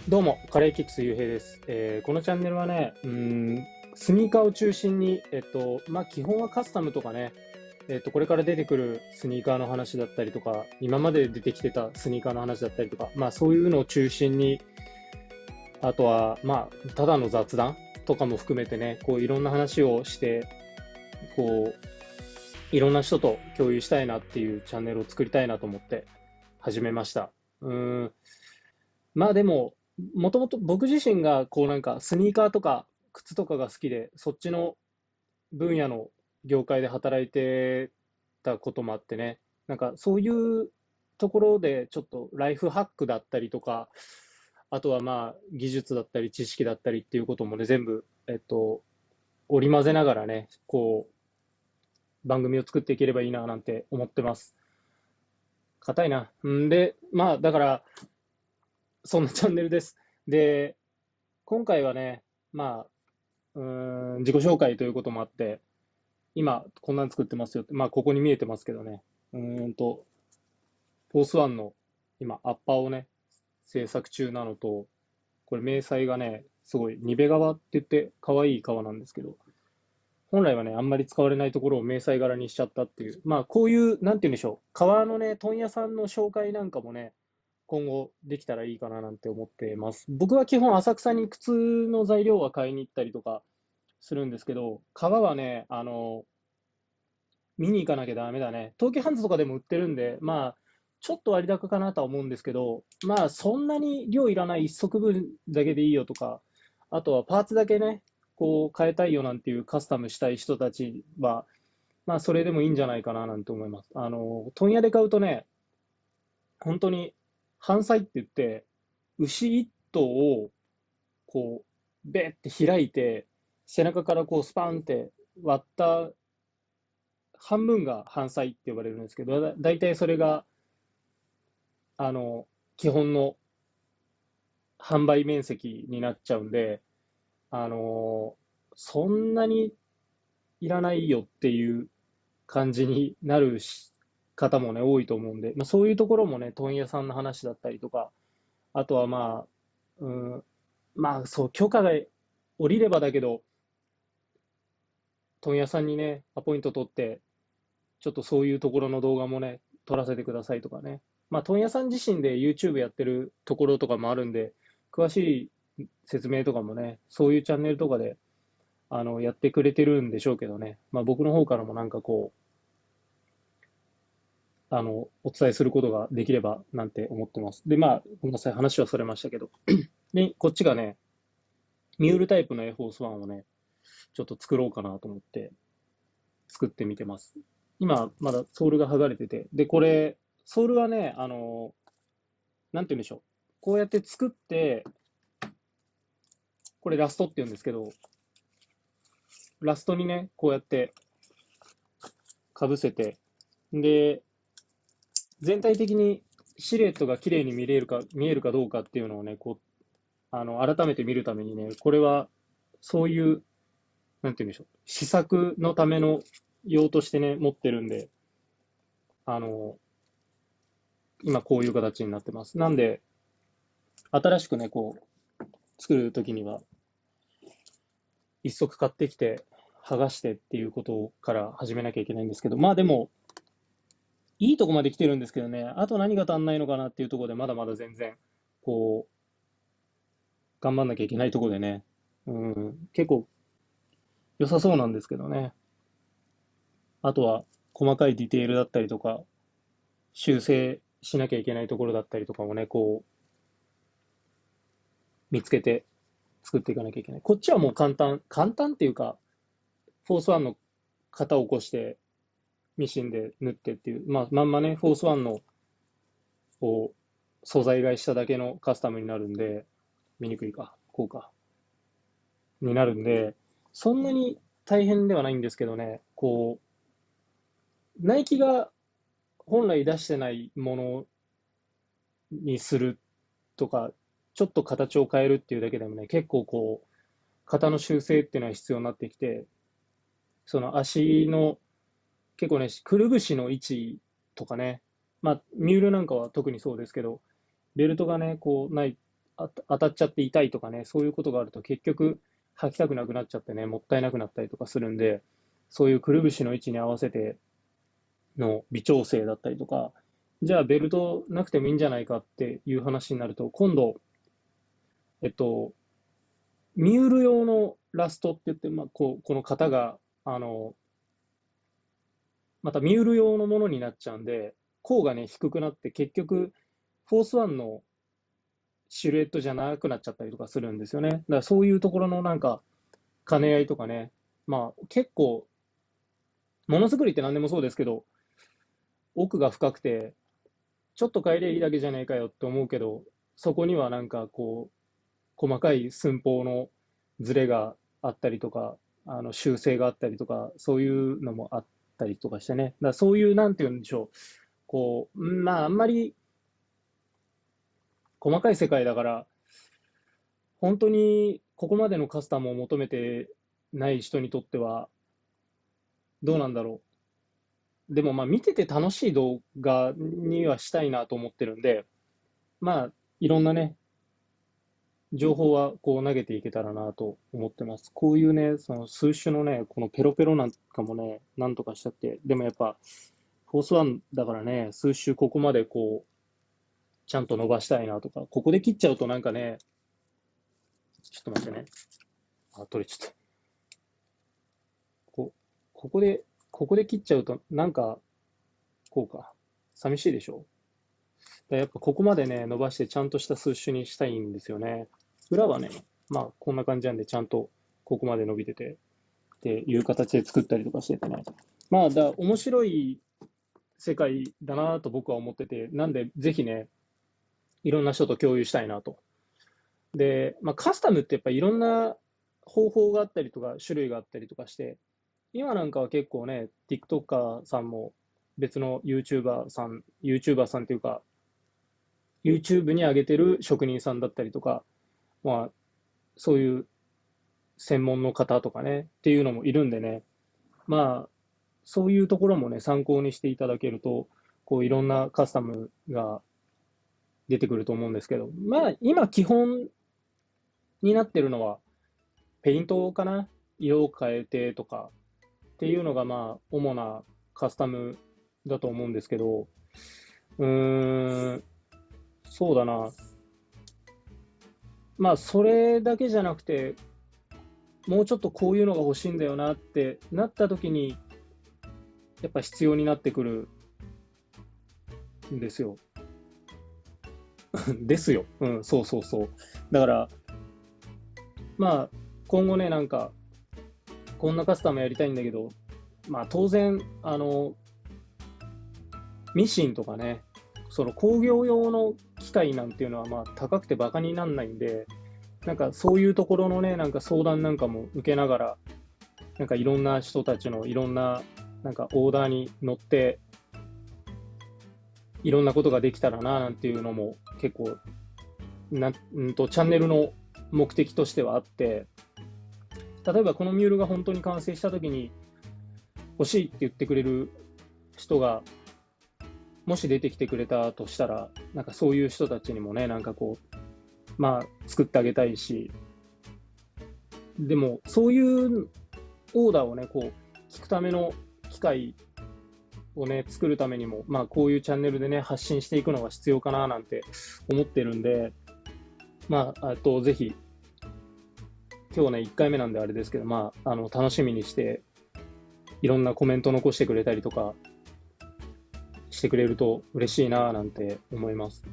どうも、カレーキックスゆうへいです。このチャンネルはね、スニーカーを中心に、基本はカスタムとかね、これから出てくるスニーカーの話だったりとか、今まで出てきてたスニーカーの話だったりとか、そういうのを中心に、あとは、ただの雑談とかも含めてね、こう、いろんな話をして、こいろんな人と共有したいなっていうチャンネルを作りたいなと思って始めました。うーん、でも、もともと僕自身がこうなんかスニーカーとか靴とかが好きで、そっちの分野の業界で働いてたこともあってね、なんかそういうところでちょっとライフハックだったりとか、あとは技術だったり知識だったりっていうこともね、全部、織り交ぜながらね、こう番組を作っていければいいななんて思ってます。硬いな。んで、だからそんなチャンネルです。で、今回はね、ま自己紹介ということもあって、今、こんなん作ってますよって、ここに見えてますけどね、うーんと、フォースワンの今、アッパーをね、制作中なのと、これ、迷彩がね、すごい、ニベ革って言って、可愛い革なんですけど、本来はね、あんまり使われないところを迷彩柄にしちゃったっていう、こういう、なんて言うんでしょう、革のね、問屋さんの紹介なんかもね、今後できたらいいかななんて思ってます。僕は基本浅草に靴の材料は買いに行ったりとかするんですけど、革はね、見に行かなきゃダメだね。東急ハンズとかでも売ってるんで、ちょっと割高かなとは思うんですけど、そんなに量いらない一足分だけでいいよとか、あとはパーツだけね、こう変えたいよなんていうカスタムしたい人たちは、それでもいいんじゃないかななんて思います。問屋で買うとね、本当に、半裁って言って、牛一頭を、こベーって開いて、背中からこうスパンって割った半分が半裁って呼ばれるんですけど、だいたいそれが、あの、基本の販売面積になっちゃうんで、あの、そんなにいらないよっていう感じになる方もね、多いと思うんで、そういうところもね、問屋さんの話だったりとか、あとはうん、そう、許可が下りればだけど、問屋さんにね、アポイント取って、ちょっとそういうところの動画もね、撮らせてくださいとかね。問屋さん自身で YouTube やってるところとかもあるんで、詳しい説明とかもね、そういうチャンネルとかで、やってくれてるんでしょうけどね。僕の方からもなんかこう、お伝えすることができればなんて思ってます。で、ごめんなさい、話はそれましたけど。で、こっちがね、ミュールタイプのエフォースワンをね、ちょっと作ろうかなと思って作ってみてます。今、まだソールが剥がれてて、で、これ、ソールはね、なんて言うんでしょう。こうやって作って、これラストって言うんですけど、ラストにね、こうやってかぶせて、で、全体的にシルエットが綺麗に見えるかどうかっていうのをね、こう、改めて見るためにね、これは、そういう、なんて言うんでしょう。試作のための用としてね、持ってるんで、あの、今こういう形になってます。なんで、新しくね、こう、作るときには、一足買ってきて、剥がしてっていうことから始めなきゃいけないんですけど、でも、いいとこまで来てるんですけどね、あと何が足んないのかなっていうところで、まだまだ全然、こう、頑張んなきゃいけないところでね、結構良さそうなんですけどね。あとは、細かいディテールだったりとか、修正しなきゃいけないところだったりとかもね、こう、見つけて作っていかなきゃいけない。こっちはもう簡単っていうか、フォースワンの型を起こして、ミシンで縫ってっていう、まんまね、フォースワンのこう素材買いしただけのカスタムになるんで、見にくいか、こうか、になるんで、そんなに大変ではないんですけどね、こう、ナイキが本来出してないものにするとか、ちょっと形を変えるっていうだけでもね、結構こう、型の修正っていうのは必要になってきて、その足の、結構ね、くるぶしの位置とかね、ミュールなんかは特にそうですけど、ベルトがね、こうない、当たっちゃって痛いとかね、そういうことがあると結局履きたくなくなっちゃってね、もったいなくなったりとかするんで、そういうくるぶしの位置に合わせての微調整だったりとか、じゃあベルトなくてもいいんじゃないかっていう話になると、今度、えっと、ミュール用のラストって言って、この型が、またミュール用のものになっちゃうんで、甲がね、低くなって、結局、フォースワンのシルエットじゃなくなっちゃったりとかするんですよね。だからそういうところのなんか、兼ね合いとかね、結構、ものづくりって何でもそうですけど、奥が深くて、ちょっと変えりゃいいだけじゃねえかよって思うけど、そこにはなんかこう、細かい寸法のズレがあったりとか、修正があったりとか、そういうのもあったりとかしてね。だからそういう、なんて言うんでしょう。こう、あんまり細かい世界だから、本当にここまでのカスタムを求めてない人にとっては、どうなんだろう。でも見てて楽しい動画にはしたいなと思ってるんで、いろんなね、情報はこう投げていけたらなと思ってます。こういうね、その数種のね、このペロペロなんかもね、なんとかしたって、でもやっぱ、フォースワンだからね、数種ここまでこう、ちゃんと伸ばしたいなとか、ここで切っちゃうとなんかね、ちょっと待ってね。取れちゃった。こここで、ここで切っちゃうと、なんか、こうか。寂しいでしょ。やっぱここまでね、伸ばしてちゃんとした数種にしたいんですよね。裏はね、こんな感じなんで、ちゃんとここまで伸びてて、っていう形で作ったりとかしててね。面白い世界だなと僕は思ってて、なんでぜひね、いろんな人と共有したいなと。で、カスタムってやっぱいろんな方法があったりとか、種類があったりとかして、今なんかは結構ね、TikToker さんも別の YouTuber さんっていうか、YouTube に上げてる職人さんだったりとか、まあ、そういう専門の方とかね、っていうのもいるんでね、そういうところもね、参考にしていただけると、こういろんなカスタムが出てくると思うんですけど、今基本になってるのは、ペイントかな、色を変えてとかっていうのが主なカスタムだと思うんですけど、うーん、そうだな。それだけじゃなくて、もうちょっとこういうのが欲しいんだよなってなった時に、やっぱ必要になってくるんですよ。ですよ。うん、そうそうそう。だから、今後ね、なんか、こんなカスタムやりたいんだけど、当然、ミシンとかね、その工業用の機械なんていうのは高くてバカになんないんで、なんかそういうところのね、なんか相談なんかも受けながら、なんかいろんな人たちのいろんななんかオーダーに乗って、いろんなことができたらななんていうのも結構チャンネルの目的としてはあって、例えばこのミュールが本当に完成した時に欲しいって言ってくれる人がもし出てきてくれたとしたら、なんかそういう人たちにもね、なんかこう、作ってあげたいし、でもそういうオーダーをね、こう、聞くための機会をね、作るためにも、こういうチャンネルでね、発信していくのが必要かななんて思ってるんで、ぜひ、今日ね、1回目なんであれですけど、楽しみにして、いろんなコメント残してくれたりとかしてくれると嬉しいななんて思います。